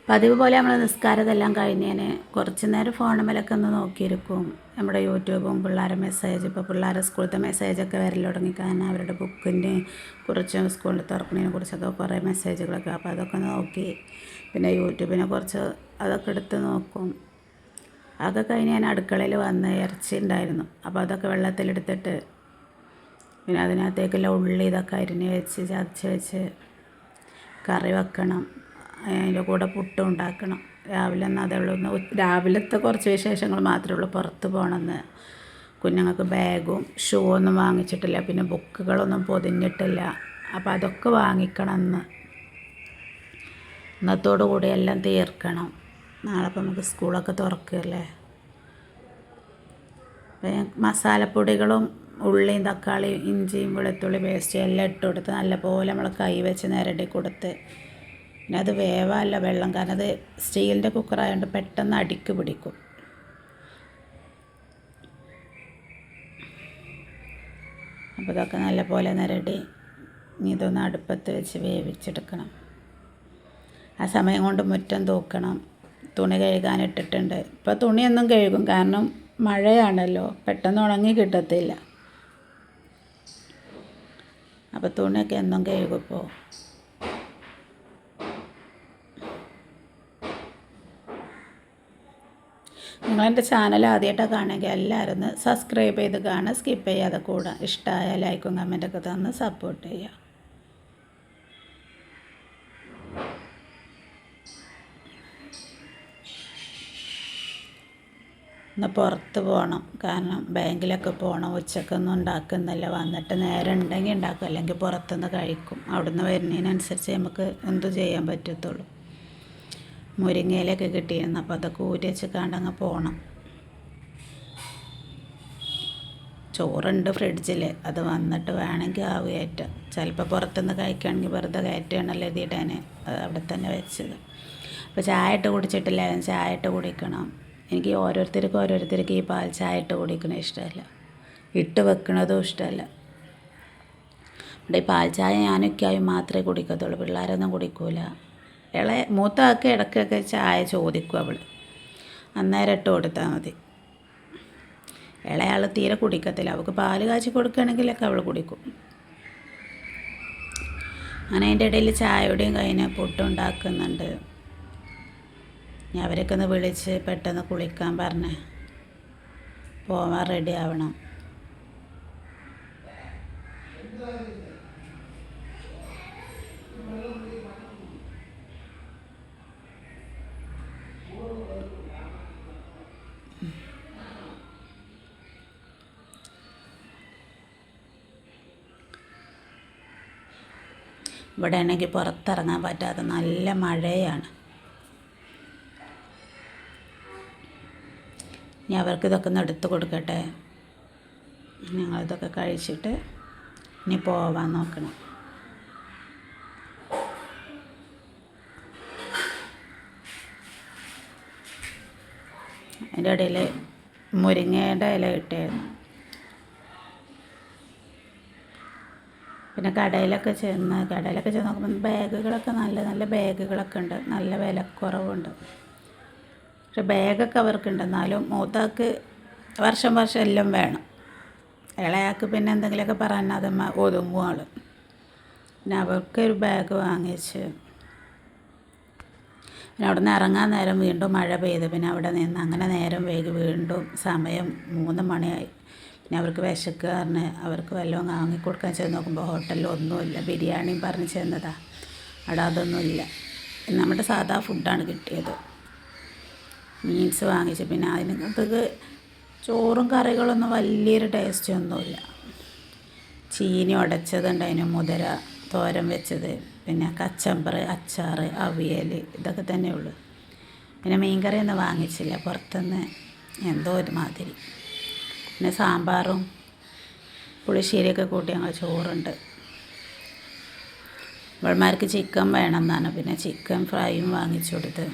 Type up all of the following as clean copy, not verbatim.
പതിവ് പോലെ നമ്മൾ നിസ്കാരമെല്ലാം കഴിഞ്ഞതിന് കുറച്ച് നേരം ഫോണുമ്മലൊക്കെ ഒന്ന് നോക്കിയിരിക്കും. നമ്മുടെ യൂട്യൂബും പിള്ളേരെ മെസ്സേജ്, ഇപ്പോൾ പിള്ളേരെ സ്കൂളത്തെ മെസ്സേജൊക്കെ വരൽ തുടങ്ങി. കാരണം അവരുടെ ബുക്കിൻ്റെ കുറിച്ചും സ്കൂളിൽ തുറക്കുന്നതിനെ കുറിച്ചൊക്കെ കുറേ മെസ്സേജുകളൊക്കെ, അപ്പോൾ അതൊക്കെ നോക്കി. പിന്നെ യൂട്യൂബിനെ കുറിച്ച് അതൊക്കെ എടുത്ത് നോക്കും. അതൊക്കെ കഴിഞ്ഞ് ഞാൻ അടുക്കളയിൽ വന്ന് ഇറച്ചി ഉണ്ടായിരുന്നു, അപ്പോൾ അതൊക്കെ വെള്ളത്തിലെടുത്തിട്ട് പിന്നെ അതിനകത്തേക്കുള്ള ഉള്ളി ഇതൊക്കെ അരിഞ്ഞ് വെച്ച് ചതച്ച് വെച്ച് കറി വെക്കണം. അതിൻ്റെ കൂടെ പുട്ടും ഉണ്ടാക്കണം. രാവിലെ ഒന്ന് അതുള്ളൂ. രാവിലത്തെ കുറച്ച് വിശേഷങ്ങൾ മാത്രമേ ഉള്ളൂ. പുറത്ത് പോകണമെന്ന്, കുഞ്ഞുങ്ങൾക്ക് ബാഗും ഷൂ ഒന്നും വാങ്ങിച്ചിട്ടില്ല, പിന്നെ ബുക്കുകളൊന്നും പൊതിഞ്ഞിട്ടില്ല. അപ്പോൾ അതൊക്കെ വാങ്ങിക്കണം. ഇന്നത്തോടു കൂടി എല്ലാം തീർക്കണം. നാളെ ഇപ്പം നമുക്ക് സ്കൂളൊക്കെ തുറക്കുകയല്ലേ. മസാലപ്പൊടികളും ഉള്ളിയും തക്കാളിയും ഇഞ്ചിയും വെളുത്തുള്ളി പേസ്റ്റും എല്ലാം ഇട്ട് കൊടുത്ത് നല്ലപോലെ നമ്മൾ കൈ വെച്ച് നിരടി കൊടുത്ത്, പിന്നെ അത് വേവല്ല വെള്ളം, കാരണം അത് സ്റ്റീലിൻ്റെ കുക്കറായതുകൊണ്ട് പെട്ടെന്ന് അടിക്ക് പിടിക്കും. അപ്പോൾ ഇതൊക്കെ നല്ലപോലെ നിരടി ഇതൊന്ന് അടുപ്പത്ത് വെച്ച് വേവിച്ചെടുക്കണം. ആ സമയം കൊണ്ട് മുറ്റം തൂക്കണം. തുണി കഴുകാനിട്ടിട്ടുണ്ട്. ഇപ്പോൾ തുണിയൊന്നും കഴുകും, കാരണം മഴയാണല്ലോ, പെട്ടെന്ന് ഉണങ്ങി കിട്ടത്തില്ല. അപ്പോൾ തുണിയൊക്കെ എന്നും കഴുകും. ഇപ്പോൾ നിങ്ങളെൻ്റെ ചാനൽ ആദ്യമായിട്ടാണ് കാണുമെങ്കിൽ എല്ലാവരും ഒന്ന് സബ്സ്ക്രൈബ് ചെയ്ത് കാണുക, സ്കിപ്പ് ചെയ്യാതെ കൂടെ. ഇഷ്ടമായ ലൈക്കും കമൻറ്റൊക്കെ തന്ന് സപ്പോർട്ട് ചെയ്യുക. ഇന്ന് പുറത്ത് പോകണം, കാരണം ബാങ്കിലൊക്കെ പോകണം. ഉച്ചക്കൊന്നും ഉണ്ടാക്കുന്നില്ല, വന്നിട്ട് നേരം ഉണ്ടെങ്കിൽ ഉണ്ടാക്കും, അല്ലെങ്കിൽ പുറത്തുനിന്ന് കഴിക്കും. അവിടുന്ന് വരുന്നതിനനുസരിച്ച് നമുക്ക് എന്തും ചെയ്യാൻ പറ്റത്തുള്ളൂ. മുരിങ്ങയിലൊക്കെ കിട്ടിയിരുന്നു, അപ്പോൾ അതൊക്കെ ഊരി വെച്ച് കണ്ടങ്ങ് പോകണം. ചോറുണ്ട് ഫ്രിഡ്ജിൽ, അത് വന്നിട്ട് വേണമെങ്കിൽ ആവ് കയറ്റാം. ചിലപ്പോൾ പുറത്തുനിന്ന് കഴിക്കുകയാണെങ്കിൽ വെറുതെ കയറ്റുകയാണല്ലോ എഴുതിയിട്ടാണ് അത് അവിടെ തന്നെ വെച്ചത്. അപ്പോൾ ചായ ഇട്ട് കുടിച്ചിട്ടില്ലായിരുന്നു, ചായ ഇട്ട് കുടിക്കണം. എനിക്ക് ഓരോരുത്തർക്ക് ഈ പാൽ ചായ ഇട്ട് കുടിക്കണത് ഇഷ്ടമല്ല, ഇട്ട് വെക്കണതും ഇഷ്ടമല്ല. ഇവിടെ ഈ പാൽ ചായ ഞാനൊക്കെയായി മാത്രമേ കുടിക്കത്തുള്ളൂ, പിള്ളേരൊന്നും കുടിക്കൂല. മൂത്ത ആൾക്ക് ഇടയ്ക്കൊക്കെ ചായ ചോദിക്കും അവൾ, അന്നേരം ഇട്ട് കൊടുത്താൽ മതി. ഇളയാൾ തീരെ കുടിക്കത്തില്ല, അവൾക്ക് പാൽ കാച്ചി കൊടുക്കുകയാണെങ്കിലൊക്കെ അവൾ കുടിക്കും. അങ്ങനെ അതിൻ്റെ ഇടയിൽ ചായയുടെയും കഴിഞ്ഞ് പുട്ടുണ്ടാക്കുന്നുണ്ട്. ഞാൻ അവരൊക്കെ ഒന്ന് വിളിച്ച് പെട്ടെന്ന് കുളിക്കാൻ പറഞ്ഞ് പോവാൻ റെഡി ആവണം. ഇവിടെ ആണെങ്കിൽ പുറത്തിറങ്ങാൻ പറ്റാത്ത നല്ല മഴയാണ്. ഇനി അവർക്ക് ഇതൊക്കെ ഒന്ന് എടുത്ത് കൊടുക്കട്ടെ. ഞങ്ങളിതൊക്കെ കഴിച്ചിട്ട് ഇനി പോവാൻ നോക്കണം. അതിൻ്റെ ഇടയിൽ മുരിങ്ങയുടെ ഇല കിട്ടിയായിരുന്നു. പിന്നെ കടയിലൊക്കെ ചെന്ന് നോക്കുമ്പോൾ ബാഗുകളൊക്കെ നല്ല നല്ല ബാഗുകളൊക്കെ ഉണ്ട്, നല്ല വിലക്കുറവുണ്ട്. പക്ഷെ ബാഗൊക്കെ അവർക്കുണ്ട്, എന്നാലും മൂത്താൾക്ക് വർഷം എല്ലാം വേണം. ഇളയാൾക്ക് പിന്നെ എന്തെങ്കിലുമൊക്കെ പറഞ്ഞാൽ അതമ്മ ഒതുങ്ങും ആൾ. പിന്നെ അവർക്കൊരു ബാഗ് വാങ്ങിച്ച് പിന്നെ അവിടെ നിന്ന് ഇറങ്ങാൻ നേരം വീണ്ടും മഴ പെയ്ത്. പിന്നെ അവിടെ നിന്ന് അങ്ങനെ നേരം വൈകി, വീണ്ടും സമയം 3 മണിയായി. പിന്നെ അവർക്ക് വിശക്കുക പറഞ്ഞ് അവർക്ക് വല്ലതും വാങ്ങിക്കൊടുക്കാൻ ചെന്ന് നോക്കുമ്പോൾ ഹോട്ടലിൽ ഒന്നുമില്ല. ബിരിയാണിയും പറഞ്ഞ് ചെന്നതാണ്, അവിടെ അതൊന്നുമില്ല. നമ്മുടെ സാധാ ഫുഡാണ് കിട്ടിയത്. മീൻസ് വാങ്ങിച്ച്, പിന്നെ അതിനകത്തേക്ക് ചോറും കറികളൊന്നും വലിയൊരു ടേസ്റ്റൊന്നുമില്ല. ചീനി ഉടച്ചതുണ്ടായിരുന്നു, മുതിര തോരൻ വെച്ചത്, പിന്നെ കച്ചമ്പർ, അച്ചാർ, അവിയൽ, ഇതൊക്കെ തന്നെ ഉള്ളൂ. പിന്നെ മീൻകറിയൊന്നും വാങ്ങിച്ചില്ല, പുറത്തുനിന്ന് എന്തോ ഒരു മാതിരി. പിന്നെ സാമ്പാറും പുളിശ്ശേരിയൊക്കെ കൂട്ടി ഞങ്ങൾ ചോറുണ്ട്. ഇവൾമാർക്ക് ചിക്കൻ വേണമെന്നാണ്, പിന്നെ ചിക്കൻ ഫ്രൈയും വാങ്ങിച്ചു കൊടുത്ത്.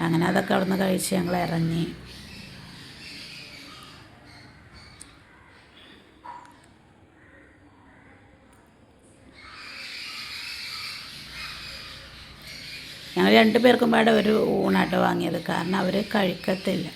അങ്ങനെ അതൊക്കെ അവിടെ നിന്ന് കഴിച്ച് ഞങ്ങൾ ഇറങ്ങി. ഞങ്ങൾ 2 പേർക്കും പാടെ ഒരു ഊണാട്ടോ വാങ്ങിയത്, കാരണം അവർ കഴിക്കത്തില്ല.